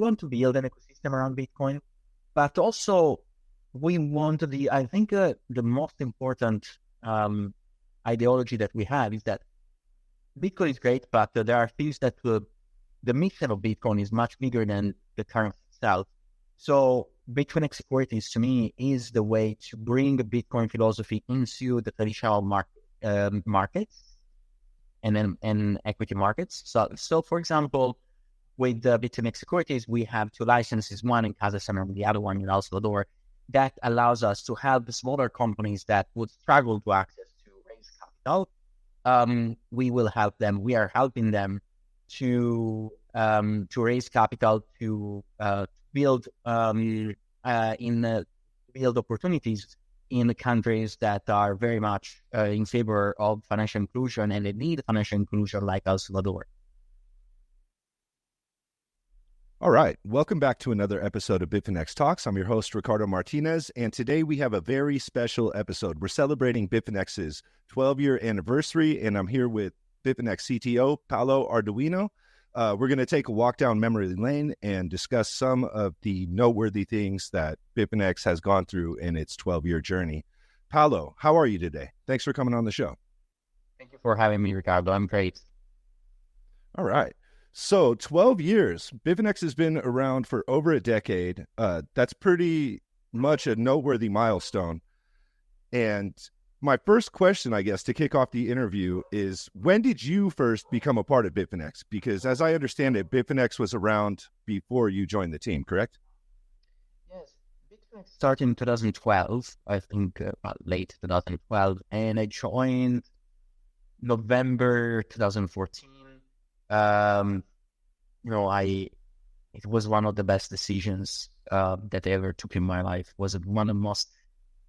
want to build an ecosystem around Bitcoin, but also we want I think the most important ideology that we have is that Bitcoin is great, but there are things that the mission of Bitcoin is much bigger than the currency itself. So Bitfinex Securities to me is the way to bring the Bitcoin philosophy into the traditional markets and equity markets. So for example, with Bitfinex Securities, we have two licenses, one in Kazakhstan and the other one in El Salvador. That allows us to help smaller companies that would struggle to access to raise capital. We will help them. We are helping them to raise capital to build build opportunities in the countries that are very much in favor of financial inclusion and they need financial inclusion, like El Salvador. All right. Welcome back to another episode of Bitfinex Talks. I'm your host, Ricardo Martinez, and today we have a very special episode. We're celebrating Bitfinex's 12-year anniversary, and I'm here with Bitfinex CTO, Paolo Ardoino. We're going to take a walk down memory lane and discuss some of the noteworthy things that Bitfinex has gone through in its 12-year journey. Paolo, how are you today? Thanks for coming on the show. Thank you for having me, Ricardo. I'm great. All right. So 12 years, Bitfinex has been around for over a decade. That's pretty much a noteworthy milestone. And my first question, I guess, to kick off the interview is, when did you first become a part of Bitfinex? Because as I understand it, Bitfinex was around before you joined the team, correct? Yes, Bitfinex started in 2012, I think late 2012, and I joined November 2014. It was one of the best decisions that I ever took in my life. It was one of the most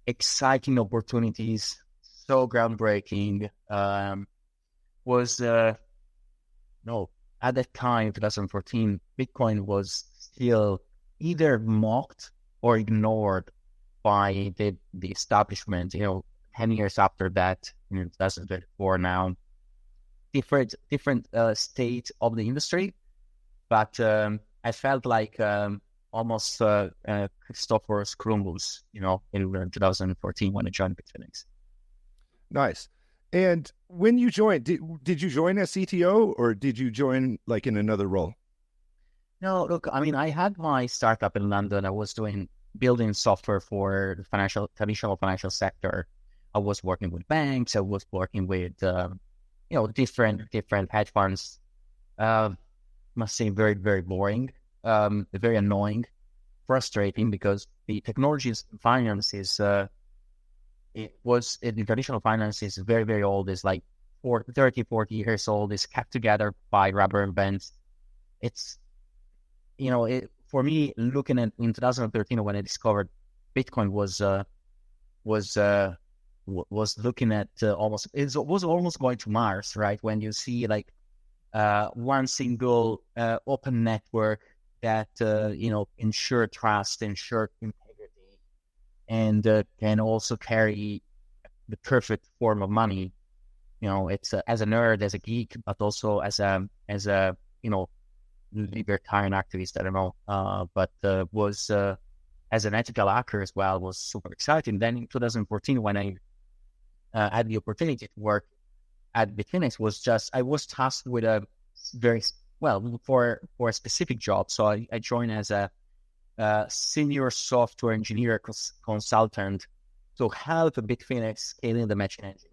exciting opportunities, so groundbreaking. At that time, 2014, Bitcoin was still either mocked or ignored by the establishment. 10 years after that, in 2024 now, different state of the industry, but I felt like almost Christopher's Columbus, in 2014 when I joined Bitfinex. Nice. And when you joined, did you join as CTO or did you join like in another role? No, look, I had my startup in London. I was building software for the traditional financial sector. I was working with banks. I was working with different hedge funds. Must say very, very boring, very annoying, frustrating, because the technologies in finance the traditional finance is very, very old. It's like 30, 40 years old. It's kept together by rubber bands. It's, for me, looking at in 2013 when I discovered Bitcoin was looking at was almost going to Mars, right? When you see like one single open network that ensure trust, ensure integrity, and can also carry the perfect form of money. It's as a nerd, as a geek, but also as a libertarian activist. I don't know, but was as an ethical hacker as well, was super exciting. Then in 2014, when I had the opportunity to work at Bitfinex, I was tasked with for a specific job. So I joined as a senior software engineer consultant to help Bitfinex scaling the matching engine.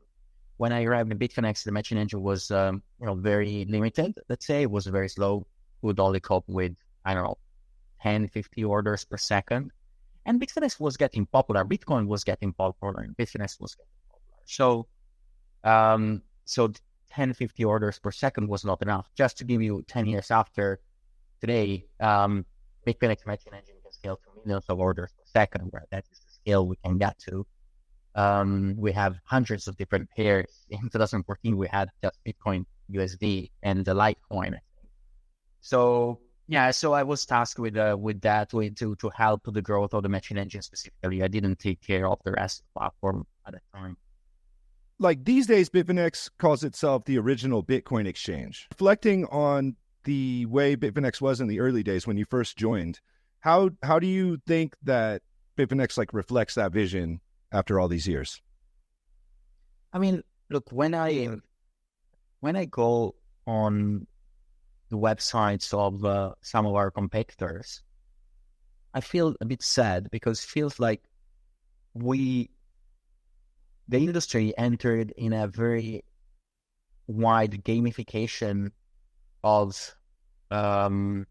When I arrived in Bitfinex, the matching engine was very limited. Let's say it was very slow. Would only cope with 10, 50 orders per second. And Bitfinex was getting popular. Bitcoin was getting popular, and Bitfinex was getting popular. So 10, 50 orders per second was not enough. Just to give you 10 years after today, Bitfinex matching engine can scale to millions of orders per second, where that is the scale we can get to. We have hundreds of different pairs. In 2014, we had just Bitcoin USD and the Litecoin, I think. So I was tasked with that way to help the growth of the matching engine specifically. I didn't take care of the rest of the platform at that time. Like these days, Bitfinex calls itself the original Bitcoin exchange. Reflecting on the way Bitfinex was in the early days when you first joined. How do you think that Bitfinex like reflects that vision after all these years? I mean, look, when I go on the websites of some of our competitors, I feel a bit sad because it feels like the industry entered in a very wide gamification of the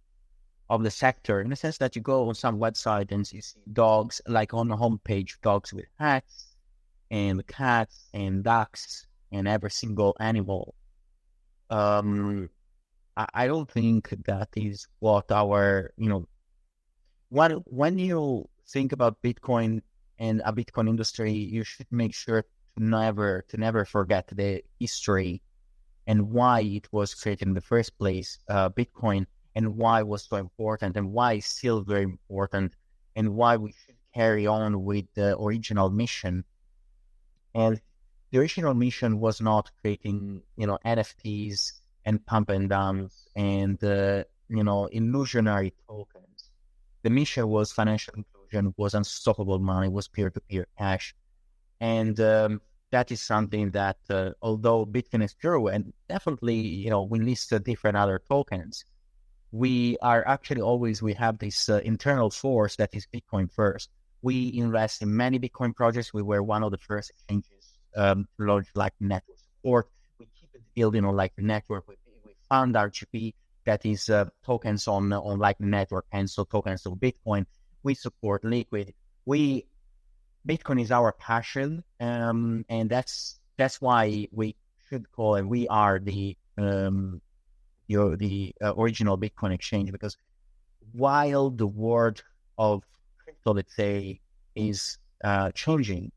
sector, in the sense that you go on some website and you see dogs, like on the homepage, dogs with hats and cats and ducks and every single animal. I don't think that is what our, when you think about Bitcoin and a Bitcoin industry, you should make sure to never forget the history and why it was created in the first place, Bitcoin, and why it was so important, and why it's still very important, and why we should carry on with the original mission. And the original mission was not creating, NFTs and pump and dumps and, illusionary tokens. The mission was financial inclusion, was unstoppable money, was peer-to-peer cash. And that is something that, although Bitfinex grew, and definitely, we listed different other tokens, we are actually we have this internal force that is Bitcoin first. We invest in many Bitcoin projects. We were one of the first exchanges to launch like network support. We keep building on like the network. We found RGP, that is tokens on like the network, and so tokens of Bitcoin. We support Liquid. Bitcoin is our passion, and that's why we should call it. We are the original Bitcoin exchange, because while the world of crypto, let's say, is changing,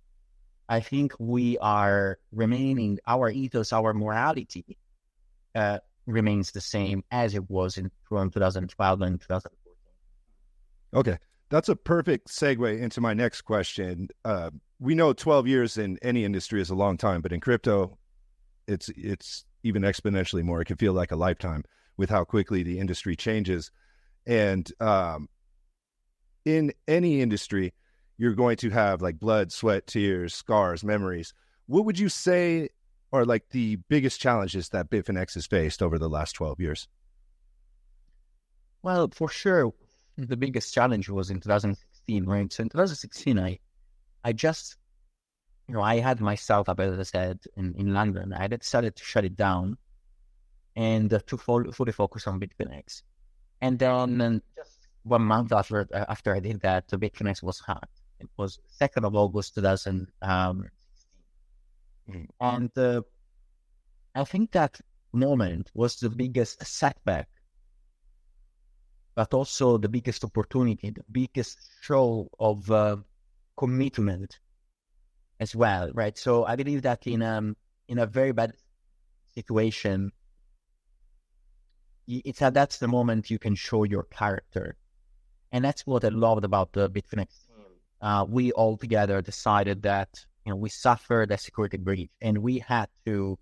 I think we are remaining, our ethos, our morality remains the same as it was from 2012 and 2014. Okay. That's a perfect segue into my next question. We know 12 years in any industry is a long time, but in crypto, it's even exponentially more. It can feel like a lifetime with how quickly the industry changes. And in any industry, you're going to have like blood, sweat, tears, scars, memories. What would you say are like the biggest challenges that Bitfinex has faced over the last 12 years? Well, for sure, the biggest challenge was in 2016, right? So in 2016, I just, I had myself up, as I said, in London. I had decided to shut it down and to fully focus on Bitfinex. And then just 1 month after I did that, the Bitfinex was hacked. It was 2nd of August 2016. And I think that moment was the biggest setback, but also the biggest opportunity, the biggest show of commitment as well, right? So I believe that in a very bad situation, that's the moment you can show your character, and that's what I loved about the Bitfinex team. We all together decided that we suffered a security breach, and we had to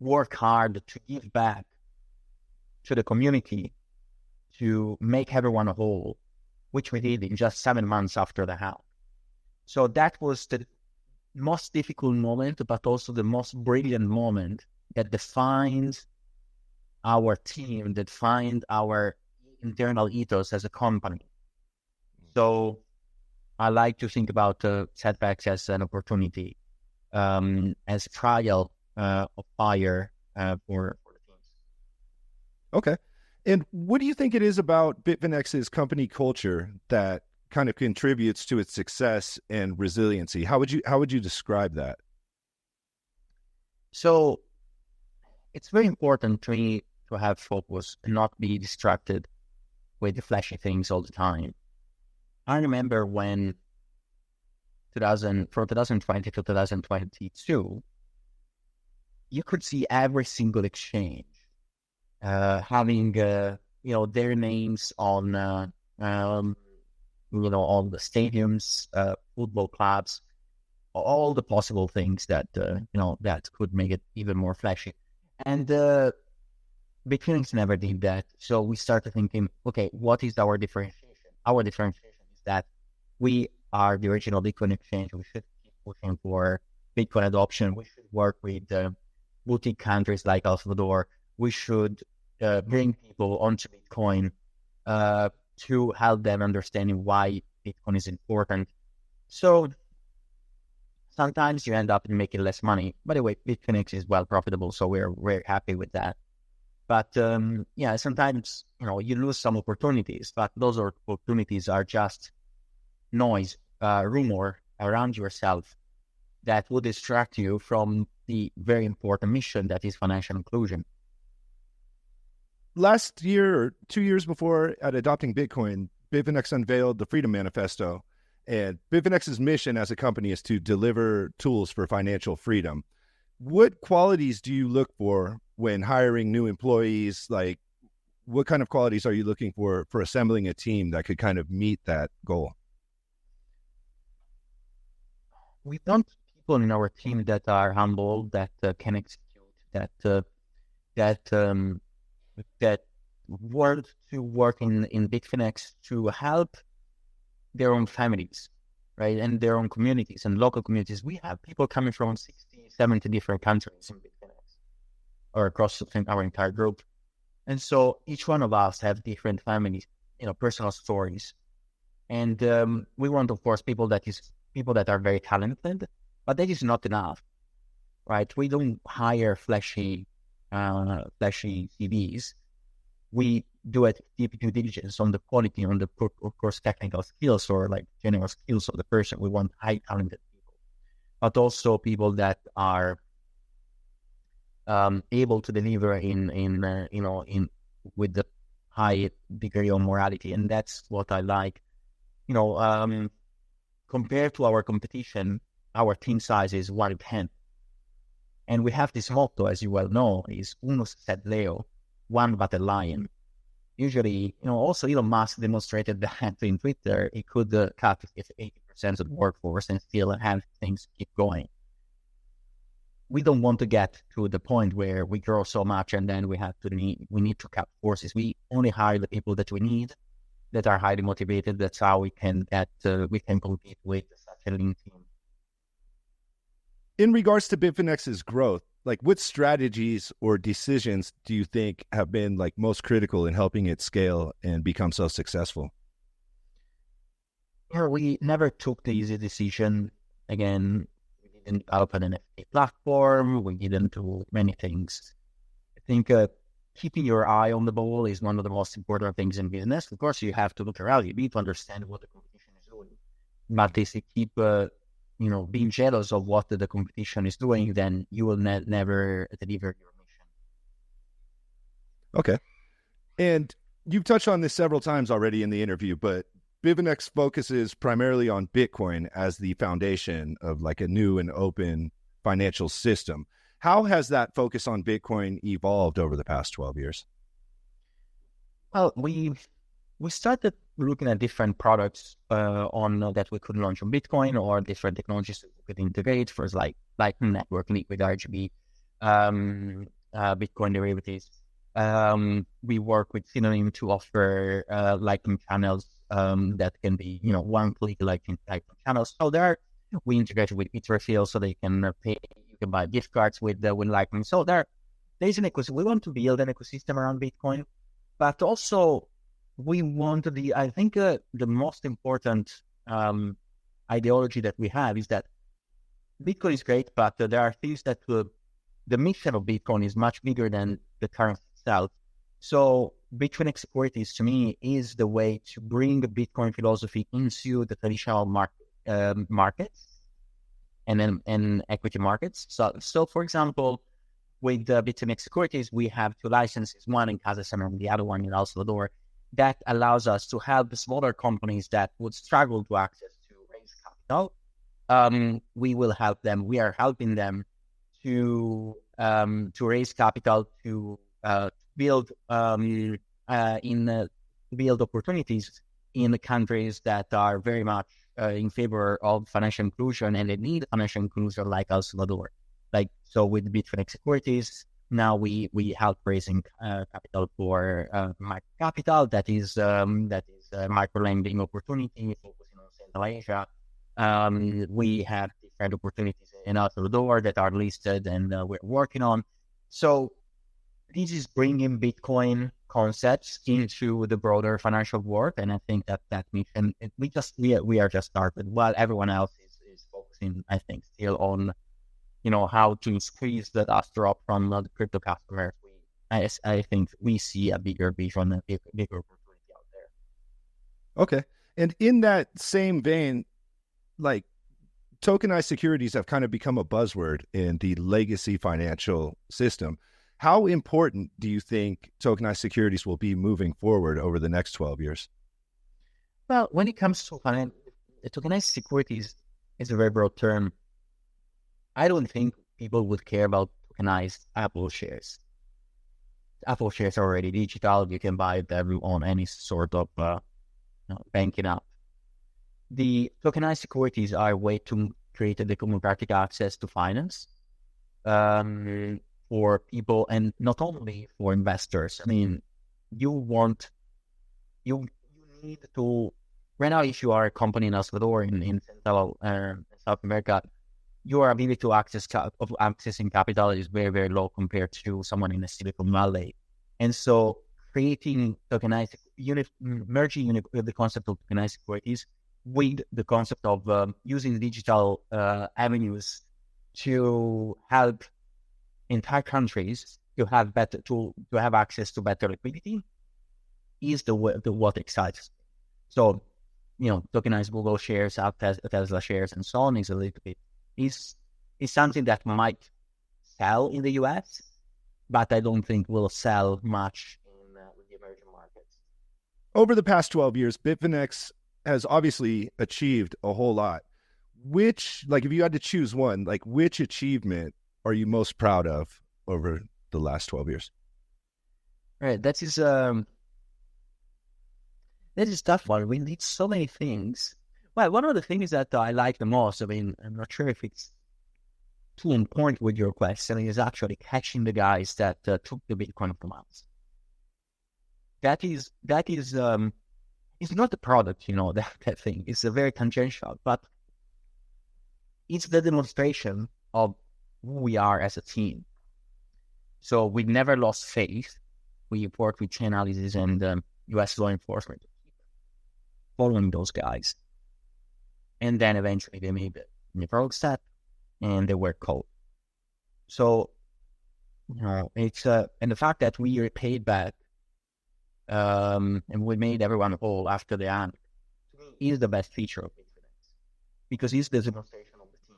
work hard to give back to the community, to make everyone whole, which we did in just 7 months after the hack. So that was the most difficult moment, but also the most brilliant moment that defined our team, that defined our internal ethos as a company. So I like to think about setbacks as an opportunity, as trial of fire for the teams. Okay. And what do you think it is about Bitfinex's company culture that kind of contributes to its success and resiliency? How would you describe that? So it's very important to me to have focus and not be distracted with the flashy things all the time. I remember when from 2020 to 2022, you could see every single exchange having their names on on the stadiums, football clubs, all the possible things that that could make it even more flashy. And Bitfinex never did that. So we started thinking, okay, what is our differentiation? Our differentiation is that we are the original Bitcoin exchange. We should keep pushing for Bitcoin adoption. We should work with boutique countries like El Salvador. We should bring people onto Bitcoin to help them understanding why Bitcoin is important. So sometimes you end up making less money. By the way, Bitfinex is well profitable, so we're very happy with that. But yeah, sometimes you lose some opportunities, but those opportunities are just noise, rumor around yourself that will distract you from the very important mission that is financial inclusion. Last year or 2 years before, at adopting Bitcoin, Bitfinex unveiled the Freedom Manifesto. And Bitfinex's mission as a company is to deliver tools for financial freedom. What qualities do you look for when hiring new employees? Like, what kind of qualities are you looking for assembling a team that could kind of meet that goal? We want people in our team that are humble, that can execute, that want to work in Bitfinex to help their own families, right, and their own communities and local communities. We have people coming from 60, 70 different countries in Bitfinex or across our entire group. And so each one of us have different families, personal stories. And we want, of course, people that are very talented, but that is not enough, right? We don't hire flashy CVs. We do a deep due diligence on the quality, on the, of course, technical skills or like general skills of the person. We want high talented people, but also people that are able to deliver in with the high degree of morality, and that's what I like. Compared to our competition, our team size is 1 in 10. And we have this motto, as you well know, is unus sed leo, one but a lion. Usually, also Elon Musk demonstrated that in Twitter. He could cut 80% of the workforce and still have things keep going. We don't want to get to the point where we grow so much and then we need to cut forces. We only hire the people that we need, that are highly motivated. That's how we can compete with such a lean team. In regards to Bitfinex's growth, like what strategies or decisions do you think have been like most critical in helping it scale and become so successful? We never took the easy decision. Again, we didn't open an NFT platform. We didn't do many things. I think keeping your eye on the ball is one of the most important things in business. Of course, you have to look around. You need to understand what the competition is doing. But if you keep, being jealous of what the competition is doing, then you will never deliver your mission. Okay. And you've touched on this several times already in the interview, but Bitfinex focuses primarily on Bitcoin as the foundation of like a new and open financial system. How has that focus on Bitcoin evolved over the past 12 years? Well, we started looking at different products that we could launch on Bitcoin, or different technologies that we could integrate. First, like Lightning Network, Liquid RGB, Bitcoin derivatives. We work with Synonym to offer Lightning channels that can be, one-click Lightning channels. So we integrated with Bitrefill so they can pay. You can buy gift cards with Lightning. So there's an ecosystem. We want to build an ecosystem around Bitcoin, but also we want to I think the most important ideology that we have is that Bitcoin is great, but there are things that the mission of Bitcoin is much bigger than the currency itself. So Bitfinex Securities, to me, is the way to bring the Bitcoin philosophy into the traditional markets and equity markets. So for example, with Bitfinex Securities, we have two licenses, one in Kazakhstan and the other one in El Salvador. That allows us to help smaller companies that would struggle to access to raise capital. We will help them. We are helping them to raise capital, to build build opportunities in the countries that are very much in favor of financial inclusion and they need financial inclusion, like El Salvador. So with Bitfinex Securities, now we help raising capital for micro capital that is micro lending opportunity focusing on Central Asia. We have different opportunities in El Salvador that are listed and we're working on. So this is bringing Bitcoin concepts into the broader financial world, and I think that mission we are just started while everyone else is focusing, I think, still on how to squeeze the last drop from the crypto customers. I think we see a bigger vision, a bigger opportunity out there. Okay, and in that same vein, like tokenized securities have kind of become a buzzword in the legacy financial system. How important do you think tokenized securities will be moving forward over the next 12 years? Well, when it comes to tokenized securities, it's a very broad term. I don't think people would care about tokenized Apple shares. Apple shares are already digital. You can buy them on any sort of banking app. The tokenized securities are a way to create a democratic access to finance. For people and not only for investors. I mean, you need to, right now, if you are a company in El Salvador, in Central South America, your ability to accessing capital is very, very low compared to someone in the Silicon Valley. And so creating tokenized, merging the concept of tokenized securities with the concept of using digital avenues to help entire countries to have access to better liquidity is what excites me. So, tokenized Google shares, Tesla shares, and so on is a little bit is something that might sell in the US, but I don't think will sell much in the emerging markets. Over the past 12 years, Bitfinex has obviously achieved a whole lot. If you had to choose one, which achievement are you most proud of over the last 12 years? Right. That is a tough one. We need so many things. Well, one of the things that I like the most, I mean, I'm not sure if it's too important with your question, is actually catching the guys that took the Bitcoin from us. That is it's not the product, that thing. It's a very tangential, but it's the demonstration of who we are as a team. So we never lost faith. We worked with Chainalysis and U.S. law enforcement, following those guys. And then eventually they made the rogue step and they were caught. So, it's, and the fact that we repaid back and we made everyone whole after the end is the best feature of Bitfinex, because it's the demonstration of the team.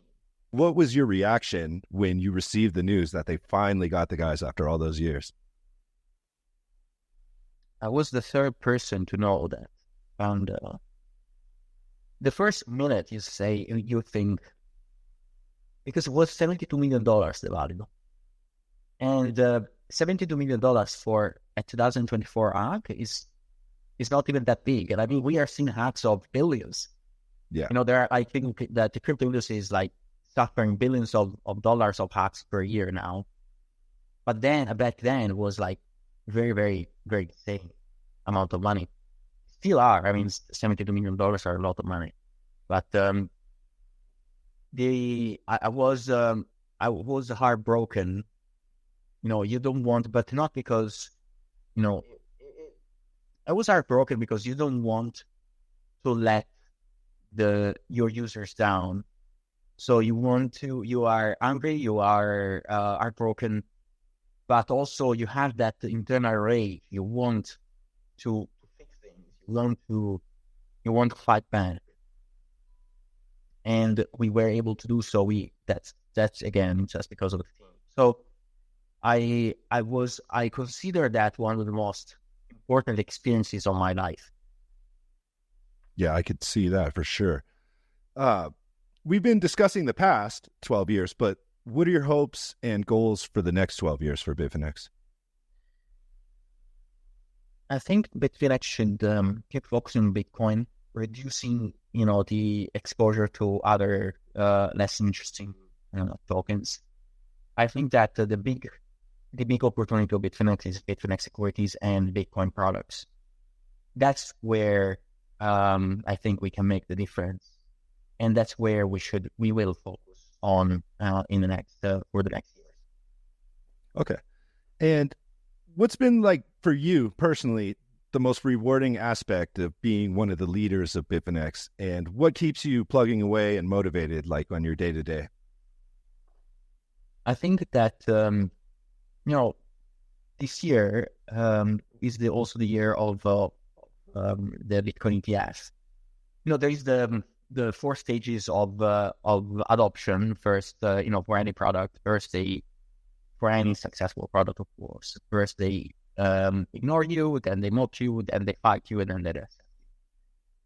What was your reaction when you received the news that they finally got the guys after all those years? I was the third person to know that. And the first minute you think, because it was $72 million, the value. And $72 million for a 2024 hack is not even that big. And I mean, we are seeing hacks of billions. Yeah. I think that the crypto industry is suffering billions of dollars of hacks per year now. But then, back then, it was very, very, very insane amount of money. Still are. I mean, $72 million are a lot of money. But I was heartbroken. You don't want, but not because, I was heartbroken because you don't want to let your users down. So you are angry, you are heartbroken, but also you have that internal rage. You want to fix things. You want to fight back. And we were able to do so. That's again just because of the team. So I consider that one of the most important experiences of my life. Yeah, I could see that for sure. We've been discussing the past 12 years, but what are your hopes and goals for the next 12 years for Bitfinex? I think Bitfinex should keep focusing on Bitcoin, reducing, the exposure to other less interesting tokens. I think that the the big opportunity of Bitfinex is Bitfinex securities and Bitcoin products. That's where I think we can make the difference, and that's where we will focus on in the next for the next years. Okay. And what's been like for you personally the most rewarding aspect of being one of the leaders of Bitfinex, and what keeps you plugging away and motivated like on your day to day? I think that this year is also the year of the Bitcoin ETF. There is the four stages of adoption. First, for any product, for any successful product, of course, first they ignore you, then they mock you, then they fight you, and then they accept you.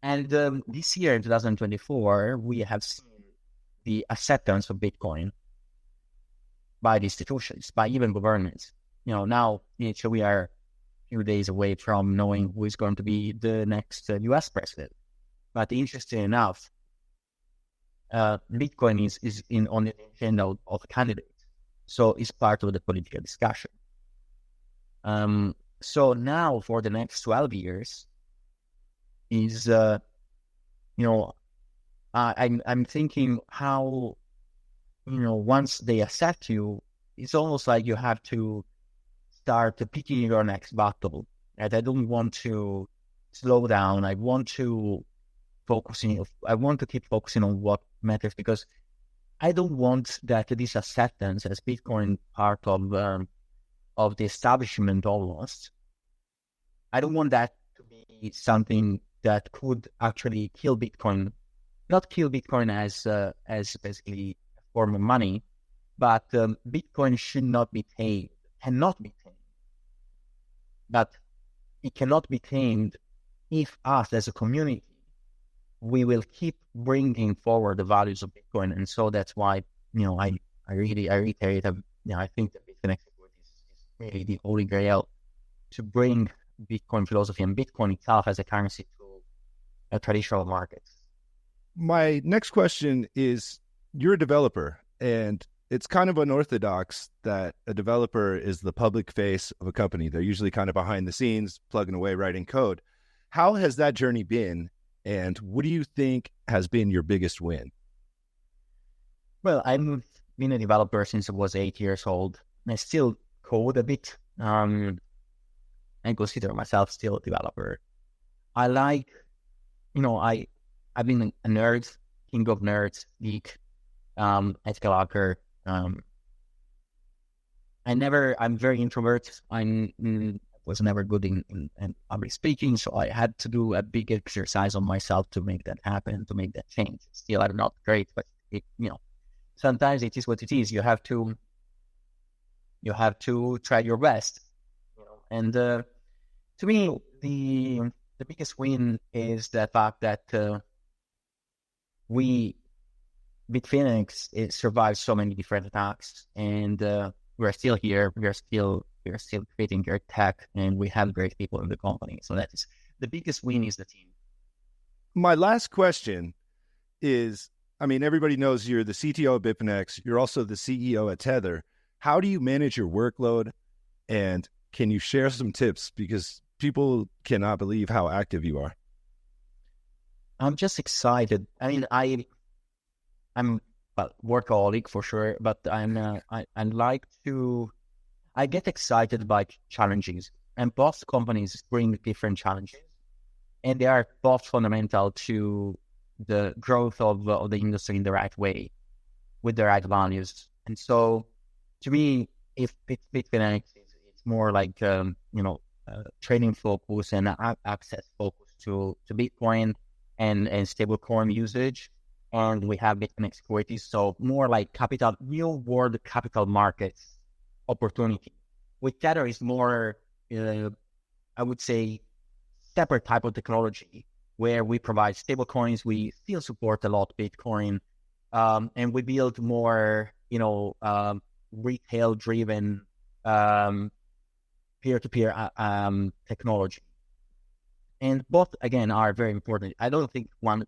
And this year, in 2024, we have seen the acceptance of Bitcoin by the institutions, by even governments. Now we are a few days away from knowing who is going to be the next U.S. president. But interesting enough, Bitcoin is on the agenda of candidates, so it's part of the political discussion. So now for the next 12 years is, I'm thinking how, once they accept you, it's almost like you have to start picking your next battle. Right? I don't want to slow down. I want to keep focusing on what matters, because I don't want that this acceptance as Bitcoin part of the establishment almost. I don't want that to be something that could actually kill Bitcoin. Not kill Bitcoin as basically a form of money, but Bitcoin should not be tamed, cannot be tamed. But it cannot be tamed if us as a community, we will keep bringing forward the values of Bitcoin. And so that's why, I reiterate, I think that Bitfinex is really the holy grail to bring Bitcoin philosophy and Bitcoin itself as a currency to traditional markets. My next question is, you're a developer, and it's kind of unorthodox that a developer is the public face of a company. They're usually kind of behind the scenes, plugging away, writing code. How has that journey been? And what do you think has been your biggest win? Well, I've been a developer since I was 8 years old. I still code a bit. I consider myself still a developer. I like, I've been a nerd, king of nerds, geek, ethical hacker. I'm very introvert. I was never good in public speaking, so I had to do a big exercise on myself to make that happen, to make that change. Still, I'm not great, but sometimes it is what it is. You have to try your best. And to me, the biggest win is the fact that Bitfinex, it survived so many different attacks, and we're still here. We're still creating great tech, and we have great people in the company. So that is the biggest win, is the team. My last question is, everybody knows you're the CTO of Bitfinex. You're also the CEO at Tether. How do you manage your workload? And can you share some tips? Because people cannot believe how active you are. I'm just excited. I'm a workaholic for sure, but I get excited by challenges, and both companies bring different challenges, and they are both fundamental to the growth of the industry in the right way, with the right values. And so, to me, if Bitfinex it's more like trading focus and access focus to Bitcoin and stablecoin usage, and we have Bitfinex securities, so more like real world capital markets opportunity. With Tether is more, I would say, separate type of technology where we provide stable coins. We still support a lot Bitcoin, and we build more, retail driven, peer-to-peer technology. And both again are very important. I don't think one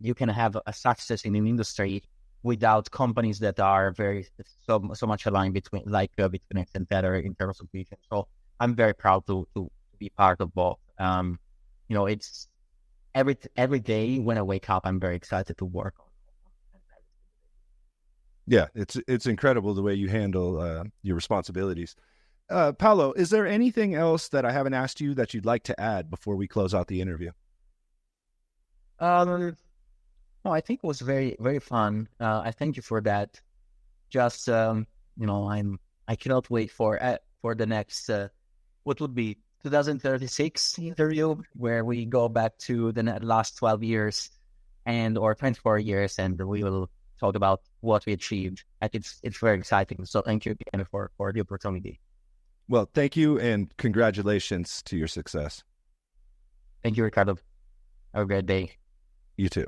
you can have a success in an industry without companies that are so much aligned between like Bitfinex and Tether in terms of vision. So I'm very proud to be part of both. It's every day when I wake up, I'm very excited to work on. Yeah, it's incredible the way you handle your responsibilities. Paolo, is there anything else that I haven't asked you that you'd like to add before we close out the interview? No, I think it was very, very fun. I thank you for that. Just I cannot wait for the next what would be 2036 interview, where we go back to the last 12 years or 24 years, and we will talk about what we achieved. I think it's very exciting. So thank you again for the opportunity. Well, thank you, and congratulations to your success. Thank you, Ricardo. Have a great day. You too.